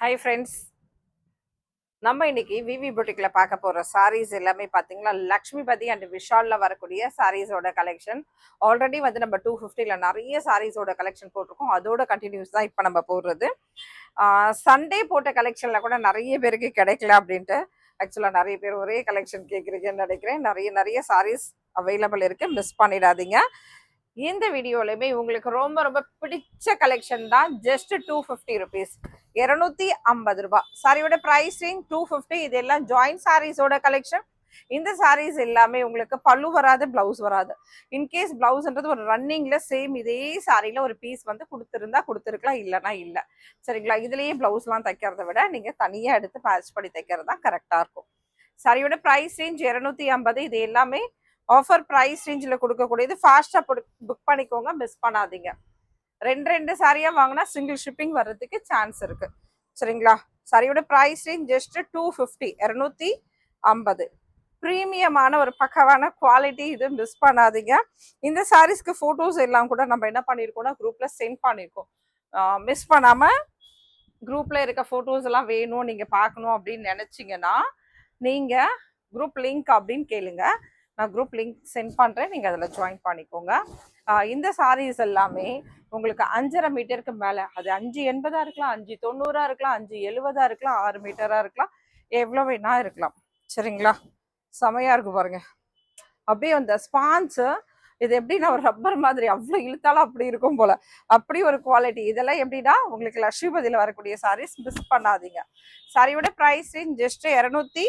Hi friends, நம்ம இன்னைக்கு விவி புட்டிக்ல பார்க்க போற சாரீஸ் எல்லாமே பார்த்தீங்கன்னா லக்ஷ்மிபதி அண்ட் விஷால்ல வரக்கூடிய சாரீஸோட கலெக்ஷன். ஆல்ரெடி வந்து நம்ம 250ல நிறைய சாரீஸோட கலெக்ஷன் போட்டிருக்கோம். அதோட கண்டினியூஸ் தான் இப்போ நம்ம போடுறது. சண்டே போட்ட கலெக்ஷன்ல கூட நிறைய பேருக்கு கிடைக்கல அப்படின்ட்டு ஆக்சுவலாக நிறைய பேர் ஒரே கலெக்ஷன் கேட்குறீங்கன்னு நினைக்கிறேன். நிறைய நிறைய சாரீஸ் அவைலபிள் இருக்கு, மிஸ் பண்ணிடாதீங்க. இந்த வீடியோலையுமே உங்களுக்கு ரொம்ப ரொம்ப பிடிச்ச கலெக்ஷன் தான். ஜஸ்ட் 250 ருபீஸ், 250 ரூபாய். சாரியோட பிரைஸிங் 250. இது எல்லாம் ஜாயிண்ட் சாரீஸோட கலெக்ஷன். இந்த சாரீஸ் எல்லாமே உங்களுக்கு பல்லு வராது, பிளவுஸ் வராது. இன்கேஸ் பிளவுஸ்ன்றது ஒரு ரன்னிங்ல சேம் இதே சாரியில ஒரு பீஸ் வந்து கொடுத்துருந்தா கொடுத்துருக்கலாம், இல்லைன்னா இல்லை. சரிங்களா? இதுலயே பிளவுஸ்லாம் தைக்கிறத விட நீங்க தனியா எடுத்து பேட்ச் பண்ணி தைக்கிறது தான் கரெக்டா இருக்கும். சாரியோட பிரைஸ் ரேஞ்ச் 250. இது எல்லாமே ஆஃபர் ப்ரைஸ் ரேஞ்சில் கொடுக்கக்கூடியது. ஃபாஸ்ட்டாக புக் பண்ணிக்கோங்க, மிஸ் பண்ணாதீங்க. ரெண்டு சாரியாக வாங்கினா சிங்கிள் ஷிப்பிங் வர்றதுக்கு சான்ஸ் இருக்குது. சரிங்களா? சாரியோட ப்ரைஸ் ரேஞ்ச் ஜஸ்ட் 250, 250. ப்ரீமியமான ஒரு பக்கவான குவாலிட்டி, இது மிஸ் பண்ணாதீங்க. இந்த சாரீஸ்க்கு ஃபோட்டோஸ் எல்லாம் கூட நம்ம என்ன பண்ணியிருக்கோம்னா குரூப்பில் சென்ட் பண்ணியிருக்கோம். மிஸ் பண்ணாமல் குரூப்பில் இருக்க ஃபோட்டோஸ் எல்லாம் வேணும், நீங்கள் பார்க்கணும் அப்படின்னு நினச்சிங்கன்னா நீங்கள் குரூப் லிங்க் அப்படின்னு கேளுங்க. நான் குரூப் லிங்க் சென்ட் பண்ணுறேன், நீங்கள் அதில் ஜாயின் பண்ணிக்கோங்க. இந்த சாரீஸ் எல்லாமே உங்களுக்கு 5.5 மீட்டருக்கு மேலே, அது 5.80 இருக்கலாம், 5.90 இருக்கலாம், 5.70 இருக்கலாம், 6 மீட்டராக இருக்கலாம், எவ்வளோ வேணா இருக்கலாம். சரிங்களா? செமையாக இருக்கும் பாருங்க. அப்படியே அந்த ஸ்பான்ஸு இது எப்படின்னா ஒரு ரப்பர் மாதிரி அவ்வளோ இழுத்தாலும் அப்படி இருக்கும் போல, அப்படி ஒரு குவாலிட்டி. இதெல்லாம் எப்படின்னா உங்களுக்கு லட்சுமிபதியில் வரக்கூடிய சாரீஸ், மிஸ் பண்ணாதீங்க. சாரியோட price just 250,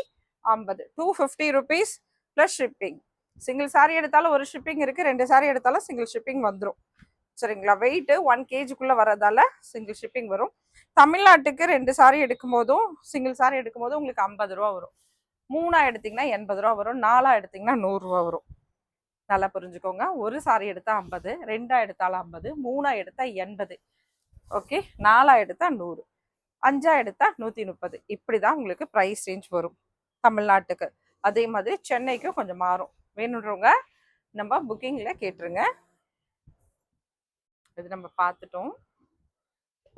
250 rupees plus shipping. Single sari எடுத்தாலும் ஒரு ஷிப்பிங் இருக்குது, 2 சாரி எடுத்தாலும் சிங்கிள் ஷிப்பிங் வந்துடும். சரிங்களா? வெயிட்டு 1 kg வரதால சிங்கிள் ஷிப்பிங் வரும். தமிழ்நாட்டுக்கு 2 சாரி எடுக்கும் போதும் சிங்கிள் சாரி எடுக்கும் போதும் உங்களுக்கு 50 ரூபா வரும். 3 எடுத்திங்கன்னா 80 ரூபா வரும். 4 எடுத்திங்கன்னா 100 ரூபா வரும். நல்லா புரிஞ்சுக்கோங்க. ஒரு சாரி எடுத்தா 50, 2 எடுத்தாலும் 50, 3 எடுத்தா 80, ஓகே, 4 எடுத்தா 100, 5 எடுத்தா 130. இப்படிதான் உங்களுக்கு ப்ரைஸ் ரேஞ்ச் வரும் தமிழ்நாட்டுக்கு. அதே மாதிரி சென்னைக்கும் கொஞ்சம் மாறும். வேணுன்றவங்க நம்ம புக்கிங்ல கேட்டுருங்க. இது நம்ம பார்த்துட்டோம்.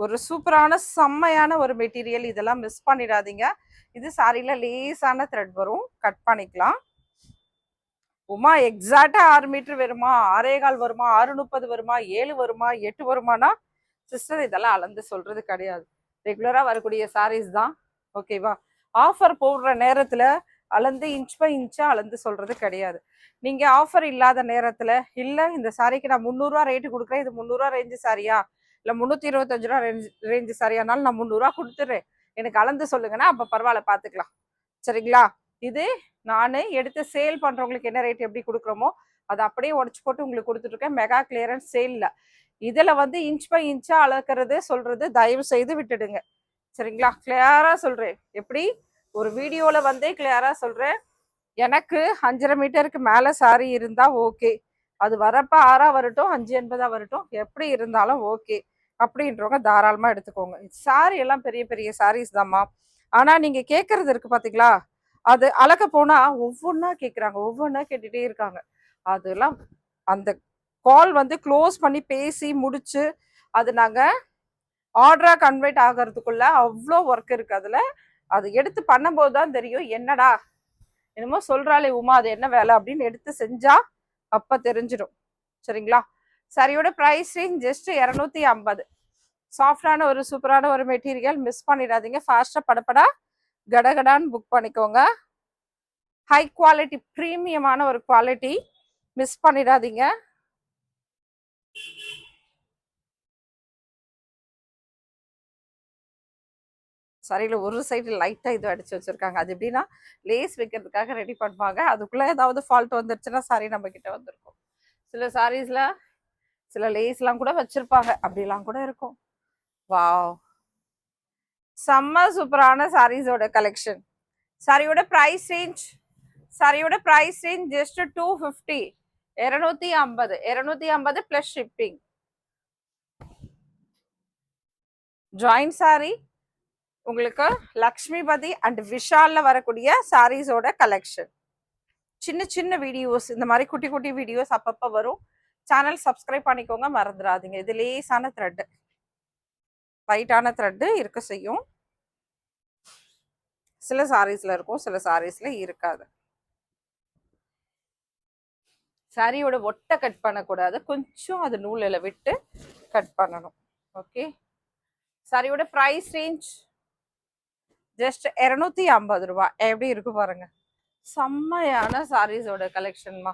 ஒரு சூப்பரான செம்மையான ஒரு மெட்டீரியல், இதெல்லாம் மிஸ் பண்ணிடாதீங்க. இது சாரியில லேசான த்ரெட் வரும், கட் பண்ணிக்கலாம். உமா எக்ஸாக்டா 6 மீட்டர் வருமா, 6.25 வருமா, 6.30 வருமா, 7 வருமா, 8 வருமானா சிஸ்டர் இதெல்லாம் அளந்து சொல்றது கிடையாது. ரெகுலரா வரக்கூடிய சாரீஸ் தான், ஓகேவா? ஆஃபர் போடுற நேரத்துல அளந்து இன்ச் பை இன்ச்சா அளந்து சொல்றது கிடையாது. நீங்க ஆஃபர் இல்லாத நேரத்துல இல்ல இந்த சாரிக்கு நான் 300 ரூபா ரேட்டு கொடுக்குறேன், இது 300 ரூபா ரேஞ்சு சாரியா, இல்ல 325 ரூபா ரேஞ்சு சாரியானாலும் நான் 300 ரூபா கொடுத்துட்றேன், எனக்கு அளந்து சொல்லுங்கன்னா அப்ப பரவாயில்ல, பாத்துக்கலாம். சரிங்களா? இது நான் எடுத்து சேல் பண்றவங்களுக்கு என்ன ரேட் எப்படி கொடுக்குறோமோ அதை அப்படியே உடச்சு போட்டு உங்களுக்கு கொடுத்துட்டு இருக்கேன். மெகா கிளியரன்ஸ் சேல்ல இதுல வந்து இன்ச் பை இன்ச்சா அளக்கிறது சொல்றது தயவு செய்து விட்டுடுங்க. சரிங்களா? கிளியரா சொல்றேன், எப்படி ஒரு வீடியோல வந்து கிளியரா சொல்றேன். எனக்கு 5.5 மீட்டருக்கு மேல சாரி இருந்தா ஓகே, அது வரப்ப 6 வரட்டும், 5.80 வரட்டும், எப்படி இருந்தாலும் ஓகே அப்படின்றவங்க தாராளமா எடுத்துக்கோங்க. சாரி எல்லாம் பெரிய பெரிய சாரீஸ் தான்மா. ஆனா நீங்க கேட்கறது இருக்கு பாத்தீங்களா, அது அளக்க போனா ஒவ்வொன்றா கேட்குறாங்க, ஒவ்வொன்றா கேட்டுட்டே இருக்காங்க. அதெல்லாம் அந்த கால் வந்து க்ளோஸ் பண்ணி பேசி முடிச்சு அது நாங்கள் ஆர்டரா கன்வெர்ட் ஆகிறதுக்குள்ள அவ்வளோ ஒர்க் இருக்கு அதுல. அது எடுத்து பண்ணும்போது தான் தெரியும், என்னடா என்னமோ சொல்றாளே உமா அது என்ன வேலை அப்படின்னு எடுத்து செஞ்சா அப்ப தெரிஞ்சிடும். சரிங்களா? சரியோட ப்ரைஸ் ஜஸ்ட் 250. சாஃப்டான ஒரு சூப்பரான ஒரு மெட்டீரியல், மிஸ் பண்ணிடாதீங்க. ஃபாஸ்டா படப்படா கடகடான்னு புக் பண்ணிக்கோங்க. ஹை குவாலிட்டி, ப்ரீமியமான ஒரு குவாலிட்டி, மிஸ் பண்ணிடாதீங்க. சரியில்ல, ஒரு சைடு லைட்டாக இது அடிச்சு வச்சிருக்காங்க. அது எப்படின்னா லேஸ் வைக்கிறதுக்காக ரெடி பண்ணுவாங்க, அதுக்குள்ள ஏதாவது ஃபால்ட் வந்துருச்சுன்னா சாரி நம்ம கிட்ட வந்திருக்கும். சில சாரீஸ்ல சில லேஸ்லாம் கூட வச்சிருப்பாங்க, அப்படிலாம் கூட இருக்கும். வாவ், செம்ம சூப்பரான சாரீஸோட கலெக்ஷன். சாரியோட price range just 250, 250, 250 plus shipping. Joint sari உங்களுக்கு லக்ஷ்மிபதி அண்ட் விஷால்ல வரக்கூடிய சாரீஸோட கலெக்ஷன். சின்ன சின்ன வீடியோஸ், இந்த மாதிரி குட்டி குட்டி வீடியோஸ் அப்பப்போ வரும். சேனல் சப்ஸ்கிரைப் பண்ணிக்கோங்க, மறந்துடாதீங்க. இது லேசான த்ரெட்டு, டைட்டான த்ரெட்டு இருக்க செய்யும். சில சாரீஸ்ல இருக்கும், சில சாரீஸ்ல இருக்காது. சாரியோட ஒட்டை கட் பண்ணக்கூடாது, கொஞ்சம் அது நூலில் விட்டு கட் பண்ணணும். ஓகே, சாரியோட ப்ரைஸ் ரேஞ்ச் ஜஸ்ட் 250 ரூபா. எப்படி இருக்கு பாருங்க, செம்மையான சாரீஸோட கலெக்ஷன்மா.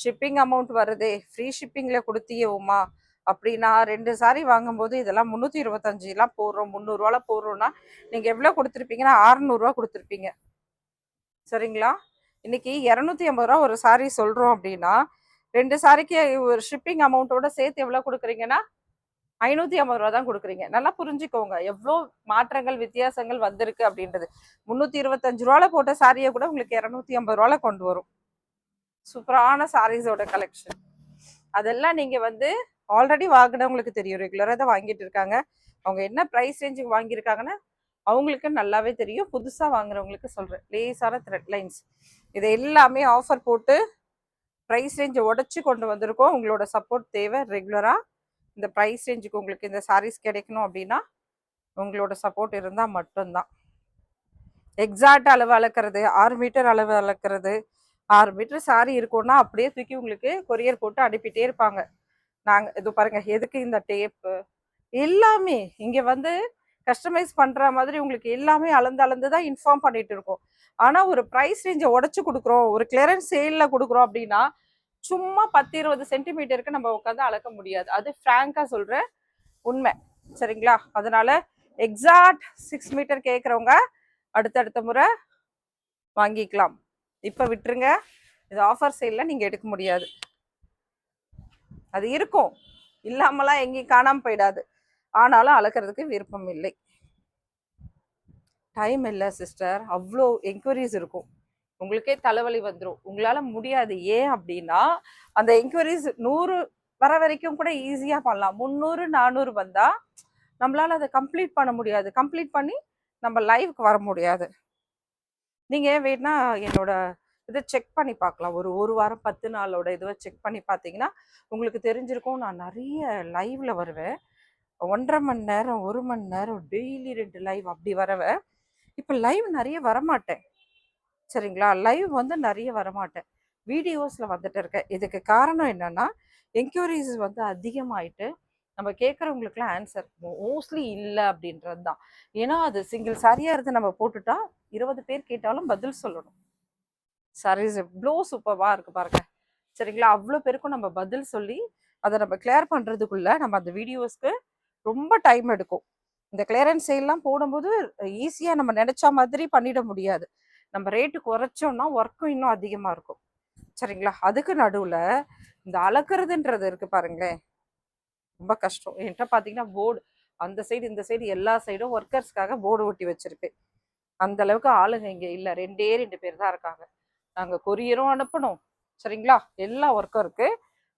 ஷிப்பிங் அமௌண்ட் வருதே, ஃப்ரீ ஷிப்பிங்ல கொடுத்தியோமா அப்படின்னா 2 சாரி வாங்கும்போது இதெல்லாம் 325 போடுறோம், 300 போடுறோம்னா நீங்க எவ்வளவு கொடுத்துருப்பீங்கன்னா 600 கொடுத்துருப்பீங்க. சரிங்களா? இன்னைக்கு 250 ஒரு சாரி சொல்றோம் அப்படின்னா 2 சாரிக்கு ஒரு ஷிப்பிங் அமௌண்ட்டோட சேர்த்து எவ்வளவு கொடுக்குறீங்கன்னா 550 தான் கொடுக்குறீங்க. நல்லா புரிஞ்சுக்கோங்க எவ்வளோ மாற்றங்கள் வித்தியாசங்கள் வந்திருக்கு அப்படின்றது. 325 போட்ட சாரியை கூட உங்களுக்கு 250 கொண்டு வரும். சூப்பரான சாரீஸோட கலெக்ஷன். அதெல்லாம் நீங்க ஆல்ரெடி வாங்கினவங்களுக்கு தெரியும், ரெகுலரா தான் வாங்கிட்டு இருக்காங்க. அவங்க என்ன ப்ரைஸ் ரேஞ்சுக்கு வாங்கியிருக்காங்கன்னா அவங்களுக்கு நல்லாவே தெரியும். புதுசா வாங்குறவங்களுக்கு சொல்றேன், லேசான த்ரெட் லைன்ஸ் இது எல்லாமே ஆஃபர் போட்டு ப்ரைஸ் ரேஞ்சை உடச்சி கொண்டு வந்திருக்கோம். உங்களோட சப்போர்ட் தேவை. ரெகுலரா இந்த ப்ரைஸ் ரேஞ்சுக்கு உங்களுக்கு இந்த சாரீஸ் கிடைக்கணும் அப்படின்னா உங்களோட சப்போர்ட் இருந்தால் மட்டும்தான். எக்ஸாக்ட் அளவு அளக்கிறது, 6 மீட்டர் அளவு அளக்கிறது, 6 மீட்டர் சாரி இருக்கும்னா அப்படியே தூக்கி உங்களுக்கு கொரியர் போட்டு அனுப்பிட்டே இருப்பாங்க. நாங்கள் இது பாருங்க, எதுக்கு இந்த டேப்பு எல்லாமே இங்கே கஸ்டமைஸ் பண்ணுற மாதிரி உங்களுக்கு எல்லாமே அளந்து தான் இன்ஃபார்ம் பண்ணிட்டு இருக்கோம். ஆனால் ஒரு ப்ரைஸ் ரேஞ்சை உடச்சி கொடுக்குறோம், ஒரு கிளியரன்ஸ் சேலில் கொடுக்குறோம் அப்படின்னா சும்மா 10-20 சென்டிமீட்டருக்கு நம்ம உட்காந்து அளக்க முடியாது. அது ஃப்ராங்கா சொல்ற உண்மை. சரிங்களா? அதனால எக்ஸாக்ட் 6 மீட்டர் கேட்குறவங்க அடுத்தடுத்த முறை வாங்கிக்கலாம். இப்போ விட்டுருங்க, இது ஆஃபர் சேல்ல நீங்க எடுக்க முடியாது. அது இருக்கும், இல்லாமலாம் எங்கேயும் காணாமல் போயிடாது. ஆனாலும் அளக்கிறதுக்கு விருப்பம் இல்லை, டைம் இல்லை சிஸ்டர். அவ்வளோ என்கொயரிஸ் இருக்கும், உங்களுக்கே தலைவலி வந்துடும், உங்களால் முடியாது. ஏன் அப்படின்னா அந்த என்கொயரிஸ் 100 வர வரைக்கும் கூட ஈஸியாக பண்ணலாம். 300-400 வந்தால் நம்மளால் அதை கம்ப்ளீட் பண்ண முடியாது, கம்ப்ளீட் பண்ணி நம்ம லைவுக்கு வர முடியாது. நீங்கள் வேணா என்னோட இதை செக் பண்ணி பார்க்கலாம், ஒரு வாரம் 10 நாளோட இதுவை செக் பண்ணி பார்த்தீங்கன்னா உங்களுக்கு தெரிஞ்சிருக்கும். நான் நிறைய லைவ்ல வருவேன், 1.5 மணி நேரம் 1 மணி நேரம் டெய்லி 2 லைவ் அப்படி வரவேன். இப்போ லைவ் நிறைய வரமாட்டேன். சரிங்களா? லைவ் நிறைய வரமாட்டேன், வீடியோஸில் வந்துட்டு இருக்கேன். இதுக்கு காரணம் என்னன்னா என்கொயரிஸ் அதிகமாயிட்டு நம்ம கேட்குறவங்களுக்குலாம் ஆன்சர் மோஸ்ட்லி இல்லை அப்படின்றது தான். ஏன்னா அது சிங்கிள் சாரியாக இருந்து நம்ம போட்டுட்டா 20 பேர் கேட்டாலும் பதில் சொல்லணும். சாரீஸ் எவ்வளோ சூப்பராக இருக்கு பாருங்க. சரிங்களா? அவ்வளோ பேருக்கும் நம்ம பதில் சொல்லி அதை நம்ம கிளியர் பண்ணுறதுக்குள்ள நம்ம அந்த வீடியோஸ்க்கு ரொம்ப டைம் எடுக்கும். இந்த கிளியரன்ஸ் சேல்லாம் போடும்போது ஈஸியாக நம்ம நினச்ச மாதிரி பண்ணிட முடியாது. நம்ம ரேட்டு குறைச்சோம்னா ஒர்க்கும் இன்னும் அதிகமாக இருக்கும். சரிங்களா? அதுக்கு நடுவில் இந்த அளக்குறதுன்றது இருக்கு பாருங்களேன், ரொம்ப கஷ்டம். என்கிட்ட பார்த்தீங்கன்னா போர்டு அந்த சைடு இந்த சைடு எல்லா சைடும் ஒர்க்கர்ஸ்க்காக போர்டு ஒட்டி வச்சிருப்பேன். அந்த அளவுக்கு ஆளுங்க இங்கே இல்லை, 2 பேர் தான் இருக்காங்க. நாங்கள் கொரியரும் அனுப்பணும். சரிங்களா? எல்லா ஒர்க்கும் இருக்கு,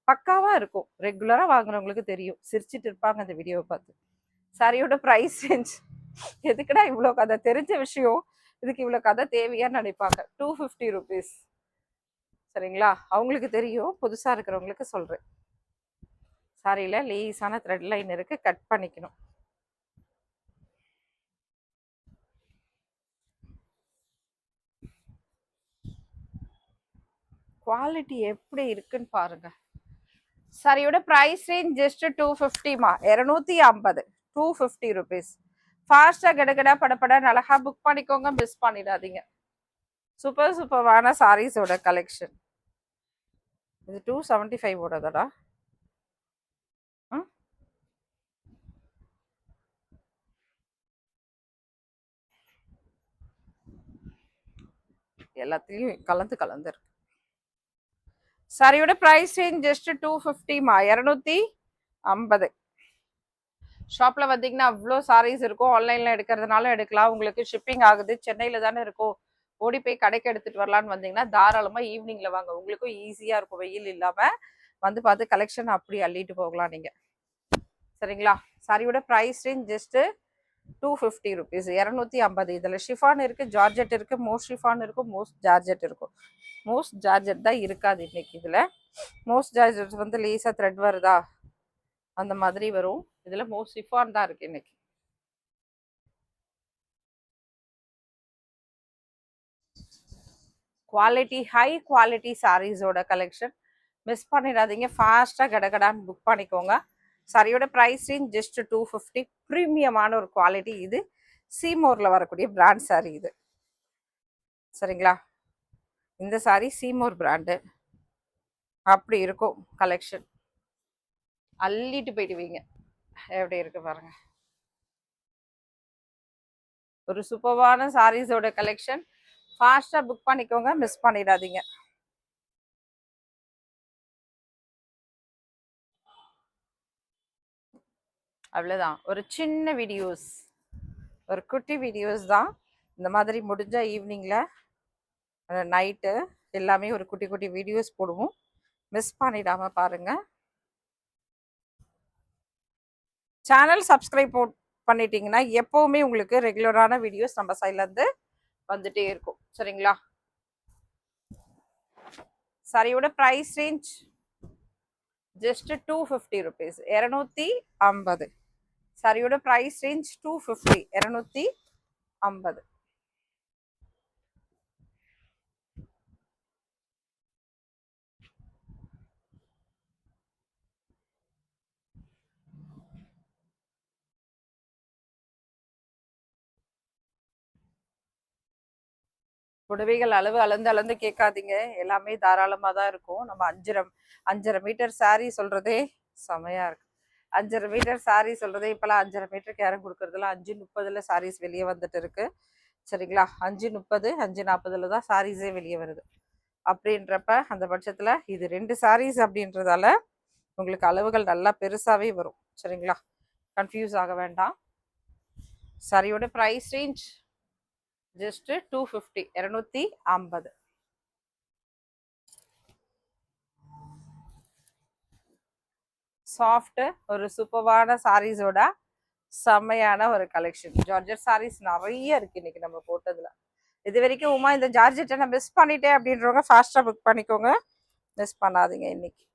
பக்காவாக இருக்கும். ரெகுலராக வாங்குறவங்களுக்கு தெரியும், சிரிச்சிட்டு இருப்பாங்க அந்த வீடியோவை பார்த்து. சாரியோட ப்ரைஸ் ரேஞ்ச் எதுக்குடா இவ்வளோ கதை, தெரிஞ்ச விஷயம் இதுக்கு இவ்வளோ கதை தேவையான்னு நினைப்பாங்க. 250 ருபீஸ். சரிங்களா? அவங்களுக்கு தெரியும், புதுசாக இருக்கிறவங்களுக்கு சொல்கிறேன். சாரியில் லேஸான த்ரெட் லைன் இருக்கு, கட் பண்ணிக்கணும். குவாலிட்டி எப்படி இருக்குன்னு பாருங்க. சாரியோட ப்ரைஸ் ரேஞ்ச் ஜஸ்ட் 250மா, 250, 250 ருபீஸ். ஃபாஸ்ட்டாக கடகடா படப்பட அழகா புக் பண்ணிக்கோங்க, மிஸ் பண்ணிடாதீங்க. சூப்பர் சூப்பரான சாரீஸோட கலெக்ஷன். இது 275 ஓடதடா. எல்லாத்தையும் கலந்து இருக்கு. சாரியோட ப்ரைஸ் ரேஞ்ச் ஜஸ்ட் 250மா, 250. ஷாப்ல வந்தீங்கன்னா அவ்வளோ சாரீஸ் இருக்கும். ஆன்லைன்ல எடுக்கிறதுனால எடுக்கலாம், உங்களுக்கு ஷிப்பிங் ஆகுது, சென்னையில தானே இருக்கும், ஓடி போய் கடைக்கு எடுத்துட்டு வரலான்னு வந்தீங்கன்னா தாராளமா ஈவினிங்ல வாங்க, உங்களுக்கும் ஈஸியா இருக்கும், வெயில் இல்லாம பார்த்து கலெக்ஷன் அப்படி அள்ளிட்டு போகலாம் நீங்க. சரிங்களா? சாரியோட ப்ரைஸ் ரேஞ்ச் ஜஸ்ட் 250 ருபீஸ், 250. இதுல ஷிஃபான் இருக்கு, ஜார்ஜெட் இருக்கு, மோஸ்ட் ஷிஃபான் இருக்கும், மோஸ்ட் ஜார்ஜெட் இருக்கும். மோஸ்ட் ஜார்ஜெட் தான் இருக்காது இன்னைக்கு. இதுல மோஸ்ட் ஜார்ஜெட் லேசா த்ரெட் வருதா அந்த மாதிரி வரும். இதுல மோஸ்ட் ஷிஃபான் தான் இருக்கு இன்னைக்கு. குவாலிட்டி ஹை குவாலிட்டி சாரீஸோட கலெக்ஷன். மிஸ் பண்ணிடாதீங்க, ஃபாஸ்ட்டாக கடகடான்னு புக் பண்ணிக்கோங்க. சாரியோட ப்ரைஸ் ரேஞ்ச் ஜஸ்ட் 250. ப்ரீமியமான ஒரு குவாலிட்டி. இது சீமோரில் வரக்கூடிய பிராண்ட் சாரீ இது, சரிங்களா? இந்த சாரீ சீமோர் பிராண்டு. அப்படி இருக்கும் கலெக்ஷன், அள்ளிட்டு போயிடுவீங்க. எப்படி இருக்கு பாருங்க, ஒரு சூப்பர்வான சாரீஸோட கலெக்ஷன். ஃபாஸ்ட்டாக புக் பண்ணிக்கோங்க, மிஸ் பண்ணிடாதீங்க. அவ்வளோதான், ஒரு சின்ன வீடியோஸ், ஒரு குட்டி வீடியோஸ் தான். இந்த மாதிரி முடிஞ்ச ஈவினிங்கில் நைட்டு எல்லாமே ஒரு குட்டி குட்டி வீடியோஸ் போடுவோம். மிஸ் பண்ணிடாமல் பாருங்கள். சேனல் சப்ஸ்கிரைப் பண்ணிட்டீங்கன்னா எப்போவுமே உங்களுக்கு ரெகுலரான வீடியோஸ் நம்ம சைட்லேருந்து வந்துட்டே இருக்கும், சரிங்களா? சாரியோட ப்ரைஸ் ரேஞ்ச் ஜஸ்ட் 250 rupees, 250. சாரியோட ப்ரைஸ் ரேஞ்ச் 250, 250. புடவைகள் அளவு அளந்து கேட்காதீங்க, எல்லாமே தாராளமாக தான் இருக்கும். நம்ம 5.5 மீட்டர் சாரீ சொல்கிறதே செமையாக இருக்கு. 5.5 மீட்டர் சாரீ சொல்கிறதே இப்போலாம் 5.5 மீட்டருக்கு யாரும் கொடுக்குறதுல 5.30 சாரீஸ் வெளியே வந்துட்டு இருக்கு, சரிங்களா? 5.30, 5.40 தான் சாரீஸே வெளியே வருது. அப்படின்றப்ப அந்த பட்சத்தில் இது 2 சாரீஸ் அப்படின்றதால உங்களுக்கு அளவுகள் நல்லா பெருசாகவே வரும், சரிங்களா? கன்ஃபியூஸ் ஆக வேண்டாம். சாரியோட ப்ரைஸ் ரேஞ்ச் ஜஸ்ட் 250, 250. சாஃப்ட் ஒரு சூப்பர்வான சாரீஸோட செம்மையான ஒரு கலெக்ஷன். ஜார்ஜெட் சாரீஸ் நிறைய இருக்கு இன்னைக்கு நம்ம போட்டதுல. இது வரைக்கும் உமா இந்த ஜார்ஜெட்டை நான் மிஸ் பண்ணிட்டேன் அப்படின்றவங்க ஃபாஸ்டா புக் பண்ணிக்கோங்க, மிஸ் பண்ணாதீங்க. இன்னைக்கு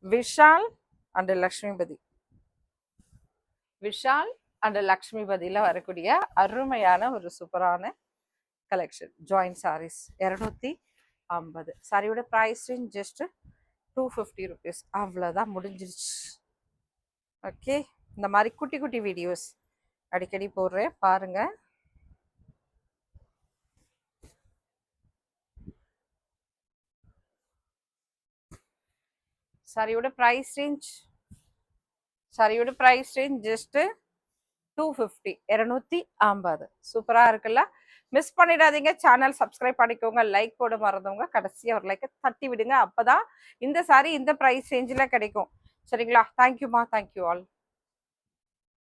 விஷால் அண்ட் லக்ஷ்மிபதி, விஷால் அண்ட் லக்ஷ்மிபதியில் வரக்கூடிய அருமையான ஒரு சூப்பரான கலெக்ஷன். ஜாயிண்ட் சாரீஸ் 250. சாரியோட ப்ரைஸ் ரேஞ்ச் ஜஸ்ட் 250 rupees. அவ்வளோதான், முடிஞ்சிருச்சு. ஓகே, இந்த மாதிரி குட்டி குட்டி வீடியோஸ் அடிக்கடி போடுறேன், பாருங்க. சாரியோட ப்ரைஸ் ரேஞ்ச் ஜஸ்ட் 250, 250. சூப்பரா இருக்குல்ல? மிஸ் பண்ணிடாதீங்க. சேனல் சப்ஸ்கிரைப் பண்ணிக்கோங்க, லைக் போட மறந்தவங்க கடைசியாக ஒரு லைக்கை தட்டி விடுங்க. அப்போதான் இந்த சாரி இந்த ப்ரைஸ் ரேஞ்சில் கிடைக்கும், சரிங்களா? தேங்க்யூமா, தேங்க்யூ ஆல்.